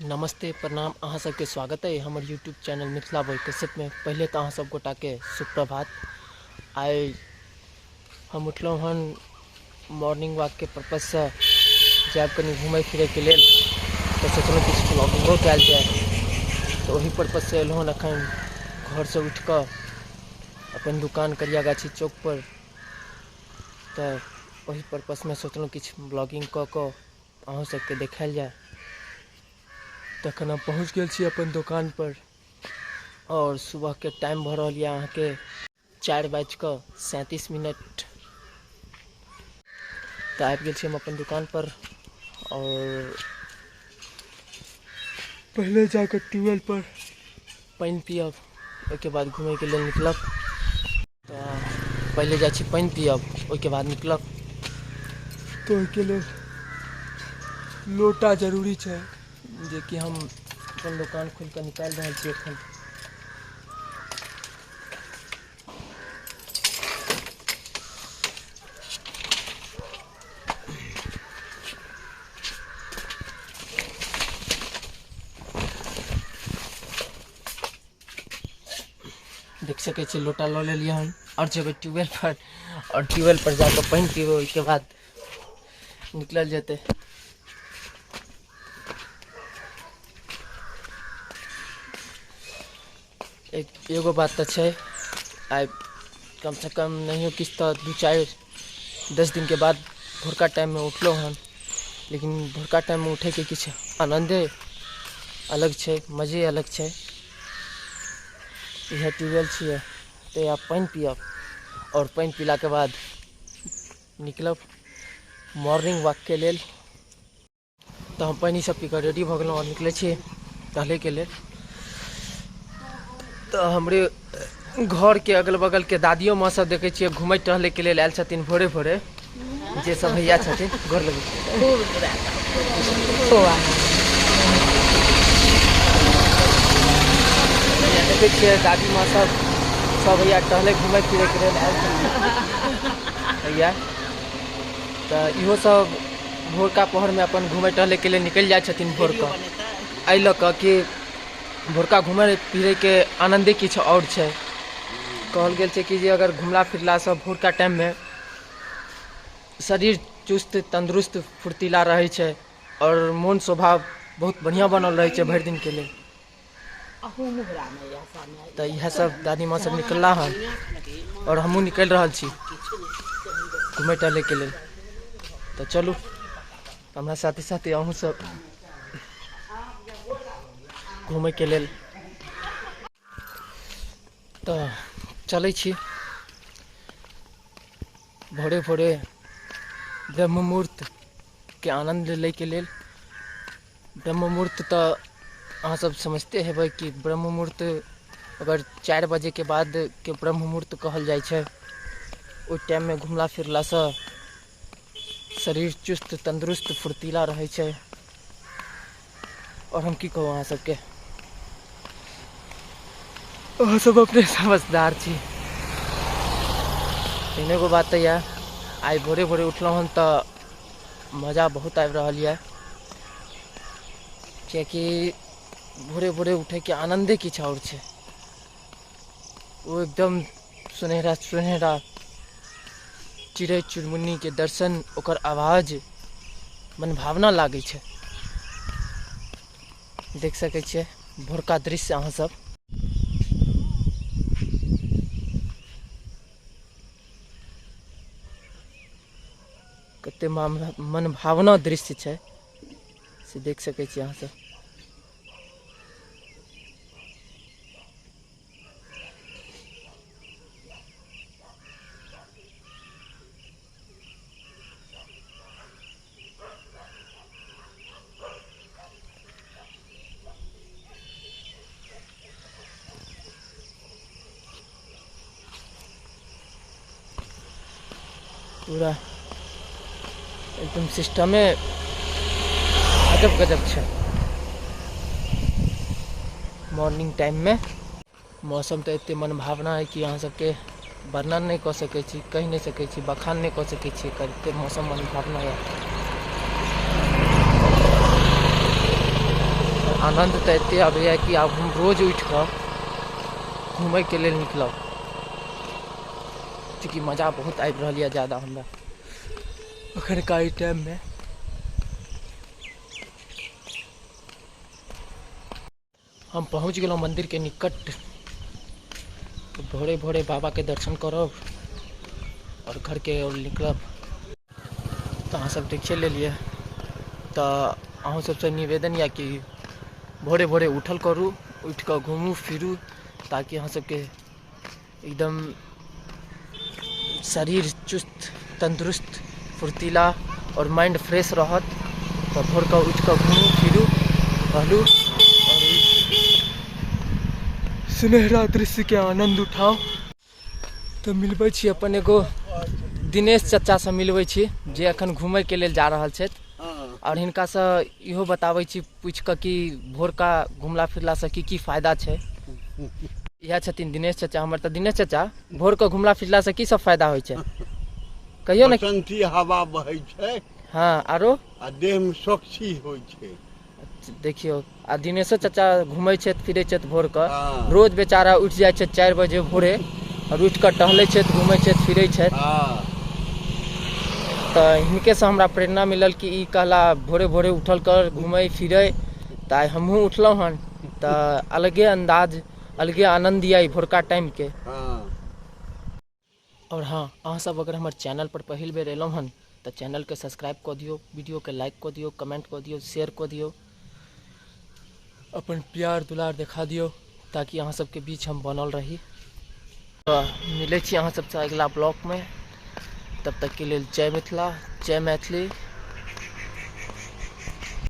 नमस्ते प्रणाम अहाँ सबके स्वागत है हमर YouTube channel Mithila boy cassette में। पहले तो अहाँ सब गोटा के सुप्रभात। आइ हम उठलहुँ हन मॉर्निंग वॉक के पर्पज से जाब कनी घूमे फिरे के लेल, तो सोचलहुँ किछु ब्लॉगिंगो कयल जाए। तो वही पर्पज से एलहुँ हन अखन घर से उठ कर अपन दुकान करियागाछी चौक पर। तो वही पर्पज में सोचलहुँ किछु ब्लॉगिंग कऽ कऽ अहूँ सबके देखायल जाए। तखन हम पहुँच गेल छी अपन दुकान पर और सुबह के टाइम भऽ रहल यऽ अहाँके 4:37। तो आबि गेल छी हम अपन दुकान पर और पहले जाकर ट्यूबवेल पर पानि पियब, ओहिके बाद घूमे के लेल निकलब। तो पहले जाइ छी पानि पियब, ओहिके बाद निकलब। तो ओहिके लेल लोटा जरूरी छै, जे कि हम अपन दुकान खोल कर निकाल रहा छी एखन। देख सके छी लोटा लऽ लेलिए हम और जेबै ट्यूबवेल पर, और ट्यूबवेल पर जाकर पानि पीबै, ओहिके बाद निकलल जेतै। एगो बात तो छै, आइ कम से कम नहीं किछु तो 2-4-10 दिन के बाद भोरका टाइम में उठलहुँ हन, लेकिन भोरका टाइम में उठे के किछु आनंदे अलग छै, मजे अलग छै। यह ट्यूबवेल छियै, तो यहाँ पानि पियब और पानि पीला के बाद निकलब मॉर्निंग वॉक के लेल। तो हम पानि सब पी कर रेडी भऽ गेलहुँ और निकले छी टहले के लेल। तो हमरे घर के अगल बगल के दादियों माँ सब देखे छियै घूमे टहले के लिए आयल छथिन भोरे भोरे, जे सब भैया छथिन घर लगे देखे छियै दादी माँ सब भैया टहले घूमे फिरे के लिए आयल छथिन भैया। तो इहो सब भोरका पहर में अपन घूमे टहले के लिए निकल जाए छथिन भोर का। एहि लऽ कऽ कि भोरका घूमे फिरे के आनंदे किछु और छै। कहल गेल छै कि जे अगर घुमला फिरला से भोरका टाइम में शरीर चुस्त तंदुरुस्त फुर्तीला रहे छै और मन स्वभाव बहुत बढ़िया बनल रहे छै भरि दिन के लिए। तो यह सब दादी माँ सब निकलला हन और हमहूँ निकल रहा छी घूमे टहले के लिए। तो चलू हमारा साथे साथे अहूँ सब घूमे के लेल। तो चलै छी भोरे भोरे ब्रह्म मुहूर्त के आनंद ले के लेल। ब्रह्म मुहूर्त तो अहाँ सब समझते हेबै कि ब्रह्म मुहूर्त अगर 4 बजे के बाद के ब्रह्म मुहूर्त कहल जाइ छै। ओहि टाइम में घुमला फिरला से शरीर चुस्त तंदुरुस्त फुर्तीला रहे छै। और हम की कहूँ अहाँ सबके, अहाँ सब अपने समझदार छी। तीन गो बात यऽ, आइ भोरे भोरे उठलहुँ हन तो मजा बहुत आबि रहल यऽ, कियाकि भोरे भोरे उठे के आनंदे किछु और छै। वो एकदम सुनहरा सुनहरा चिड़ै चुनमुनी के दर्शन, ओकर आवाज मन भावना लागे छै। देख सके छियै भोरका दृश्य अहाँ सब। कते मन भावना दृश्य छै से देख सके छी अहाँ सब। पूरा एकदम सिस्टमे अजब गजब छै। मॉर्निंग टाइम में मौसम तो एते मन भावना है कि अहाँ सबके वर्णन नहीं कऽ सकै छी, कहि नहीं सकै छी, बखान नहीं कऽ सकै छी। एते मौसम मन भावना है। आनंद तो एते आबैया कि आब हम रोज उठ कऽ घूमय के लेल निकलब, चूँकि मजा बहुत आबि रहल यऽ ज़्यादा हमरा अखनका ई टाइम में। हम पहुँच गेलहुँ मंदिर के निकट। तो भोरे भोरे बाबा के दर्शन करब और घर के ओर निकलब। तो अहाँ सब देखिए लेलिए। तो अहूँ सबसे निवेदन या कि भोरे भोरे उठल करू, उठ कऽ घूमू फिरू, ताकि अहाँ सबके एकदम शरीर चुस्त तंदुरुस्त फुर्तीला और माइंड फ्रेश रहत। तो भोर कऽ उठ कऽ घूमू फिरू टहलू और सुनहरा दृश्य के आनंद उठाओ। तो मिलबै छी अपन एगो दिनेश चाचा से मिलबै छी, जे अखन घूमय के लेल जा रहल छथि। और हिनका से इहो बताबै छी पूछ कऽ कि भोरका घुमला फिरला से की फायदा छै। इएह छथिन दिनेश चाचा हमर। तऽ दिनेश चाचा, भोर कऽ घुमला फिरला से की सब फायदा होइ छै कहियो ने? बसंती हवा बहै छै। हाँ, आरो आ देह में स्वच्छी होइ छै। देखियो, आ दिनेशो चाचा घूमै छथि फिरै छथि भोर कऽ। हाँ। रोज बेचारा उठि जाइ छथि 4 बजे भोरे और उठि कऽ टहलै छथि, घूमै छथि फिरै छथि। हाँ। तऽ हिनके से हमरा प्रेरणा मिलल कि ई कहला भोरे भोरे उठल कर घूमै फिरै। तऽ आइ हमहूँ उठलहुँ हन। तऽ अलगे अंदाज अलगे आनंद यऽ भोरका टाइम के। हाँ। और हाँ, अहाँ सब अगर हमर चैनल पर पहिल बेर एलहुँ हन तऽ चैनल के सब्सक्राइब कऽ दियौ, वीडियो के लाइक कऽ दियौ, कमेंट कऽ दियौ, शेयर कऽ दियौ, अपन प्यार दुलार देखा दियौ, ताकि अहाँ सबके बीच हम बनल रही। तो मिलै छी अहाँ सबसे अगला ब्लॉग में। तब तक के लिए जय मिथिला, जय मैथिली।